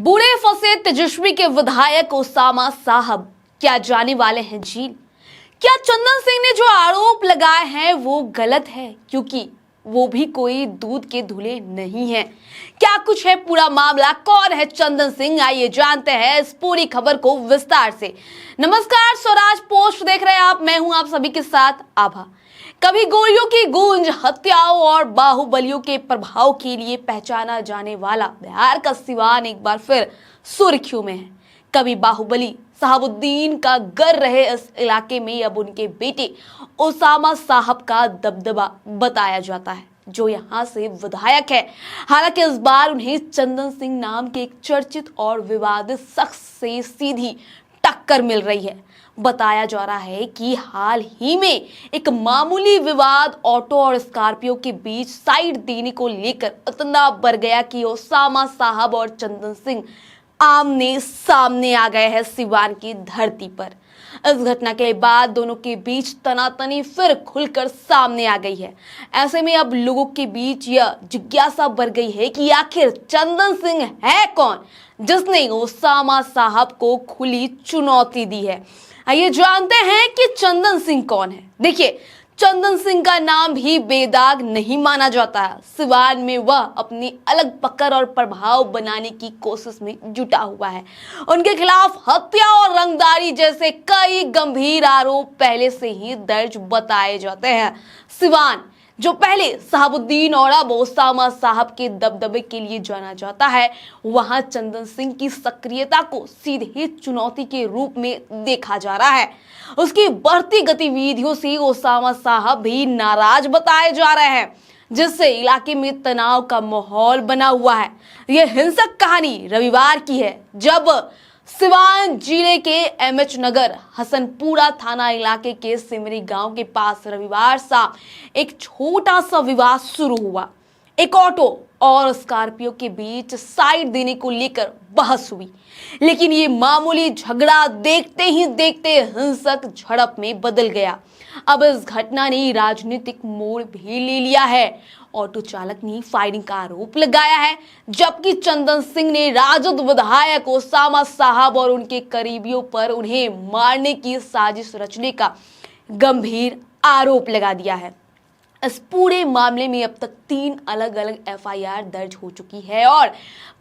बूढ़े फंसे तेजस्वी के विधायक ओसामा साहब क्या जाने वाले हैं जेल। क्या चंदन सिंह ने जो आरोप लगाए हैं वो गलत है, क्योंकि वो भी कोई दूध के धुले नहीं है। क्या कुछ है पूरा मामला, कौन है चंदन सिंह, आइए जानते हैं इस पूरी खबर को विस्तार से। नमस्कार, स्वराज पोस्ट देख रहे हैं आप, मैं हूं आप सभी के साथ आभा। कभी गोलियों की गूंज, हत्याओं और बाहुबलियों के प्रभाव के लिए पहचाना जाने वाला बिहार का सिवान एक बार फिर सुर्खियों में है। कभी बाहुबली साहबुद्दीन का घर रहे इस इलाके में अब उनके बेटे ओसामा साहब का दबदबा बताया जाता है, जो यहाँ से विधायक है। हालांकि इस बार उन्हें चंदन सिंह नाम के एक चर्चित और विवादित शख्स से सीधी टक्कर मिल रही है। बताया जा रहा है कि हाल ही में एक मामूली विवाद ऑटो और स्कॉर्पियो के बीच साइड देने को लेकर इतना बढ़ गया कि ओसामा साहब और चंदन सिंह आमने सामने आ गए हैं सिवान की धरती पर। इस घटना के बाद दोनों के बीच तनातनी फिर खुलकर सामने आ गई है। ऐसे में अब लोगों के बीच यह जिज्ञासा बढ़ गई है कि आखिर चंदन सिंह है कौन, जिसने ओसामा साहब को खुली चुनौती दी है। आइए जानते हैं कि चंदन सिंह कौन है। देखिए, चंदन सिंह का नाम भी बेदाग नहीं माना जाता है। सिवान में वह अपनी अलग पकड़ और प्रभाव बनाने की कोशिश में जुटा हुआ है। उनके खिलाफ हत्या और रंगदारी जैसे कई गंभीर आरोप पहले से ही दर्ज बताए जाते हैं। सिवान, जो पहले साहबुद्दीन और अब ओसामा साहब के दबदबे के लिए जाना जाता है, वहां चंदन सिंह की सक्रियता को सीधे चुनौती के रूप में देखा जा रहा है। उसकी बढ़ती गतिविधियों से ओसामा साहब भी नाराज बताए जा रहे हैं, जिससे इलाके में तनाव का माहौल बना हुआ है। यह हिंसक कहानी रविवार की है, जब सिवान जिले के एमएच नगर हसनपुरा थाना इलाके के सिमरी गांव के पास रविवार शाम एक छोटा सा विवाद शुरू हुआ। एक ऑटो और स्कॉर्पियो के बीच साइड देने को लेकर बहस हुई, लेकिन ये मामूली झगड़ा देखते ही देखते हिंसक झड़प में बदल गया। अब इस घटना ने राजनीतिक मोड़ भी ले लिया है। ऑटो चालक ने फायरिंग का आरोप लगाया है, जबकि चंदन सिंह ने राजद विधायक ओसामा साहब और उनके करीबियों पर उन्हें मारने की साजिश रचने का गंभीर आरोप लगा दिया है। इस पूरे मामले में अब तक 3 अलग अलग एफआईआर दर्ज हो चुकी है और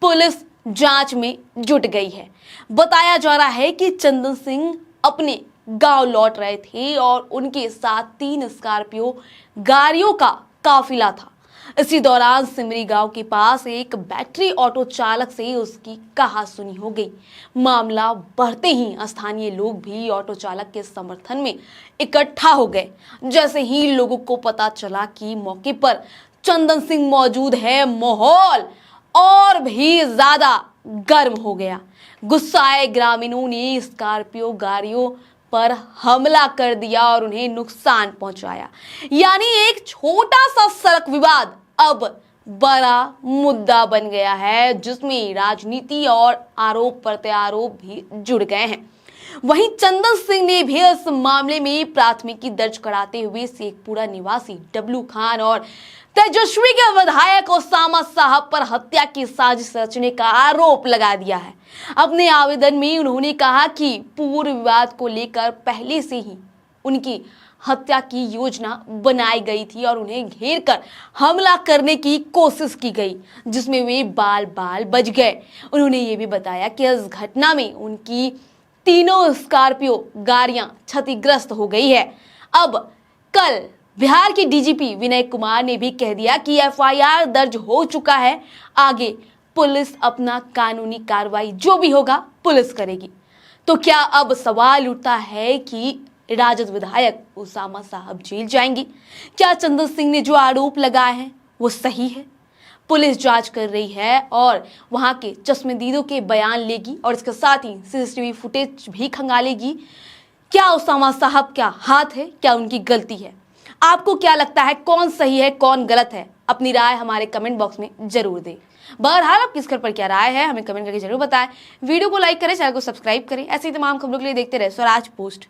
पुलिस जांच में जुट गई है। बताया जा रहा है कि चंदन सिंह अपने गांव लौट रहे थे और उनके साथ 3 स्कॉर्पियो गाड़ियों का काफिला था। इसी दौरान सिमरी गांव के पास एक बैटरी ऑटो चालक से उसकी कहासुनी हो गई। मामला बढ़ते ही स्थानीय लोग भी ऑटो चालक के समर्थन में इकट्ठा हो गए। जैसे ही लोगों को पता चला कि मौके पर चंदन सिंह मौजूद है, माहौल और भी ज्यादा गर्म हो गया। गुस्साए ग्रामीणों ने स्कॉर्पियो गाड़ियों पर हमला कर दिया और उन्हें नुकसान पहुंचाया। यानी एक छोटा सा सड़क विवाद अब बड़ा मुद्दा बन गया है, जिसमें राजनीति और आरोप प्रत्यारोप भी जुड़ गए हैं। वहीं चंदन सिंह ने भी इस मामले में प्राथमिकी दर्ज कराते हुए शेखपुरा निवासी डब्लू खान और तेजस्वी के विधायक ओसामा साहब पर हत्या की साजिश रचने का आरोप लगा दिया है। अपने आवेदन में उन्होंने कहा कि पूर्व विवाद को लेकर पहले से ही उनकी हत्या की योजना बनाई गई थी और उन्हें घेर कर हमला करने की कोशिश की गई, जिसमें वे बाल बाल बच गए। उन्होंने ये भी बताया कि इस घटना में उनकी 3 स्कॉर्पियो गाड़ियां क्षतिग्रस्त हो गई है। अब कल बिहार के डीजीपी विनय कुमार ने भी कह दिया कि एफआईआर दर्ज हो चुका है, आगे पुलिस अपना कानूनी कार्रवाई जो भी होगा पुलिस करेगी। तो क्या अब सवाल उठता है कि राजद विधायक ओसामा साहब जेल जाएंगे? क्या चंदन सिंह ने जो आरोप लगाए हैं वो सही है? पुलिस जांच कर रही है और वहां के चश्मदीदों के बयान लेगी और इसके साथ ही सीसीटीवी फुटेज भी खंगालेगी। क्या ओसामा साहब का हाथ है, क्या उनकी गलती है? आपको क्या लगता है, कौन सही है कौन गलत है? अपनी राय हमारे कमेंट बॉक्स में जरूर दें। बहरहाल आप किस खबर पर क्या राय है हमें कमेंट करके जरूर बताएं। वीडियो को लाइक करें, चैनल को सब्सक्राइब करें। ऐसे ही तमाम खबरों के लिए देखते रहे स्वराज पोस्ट।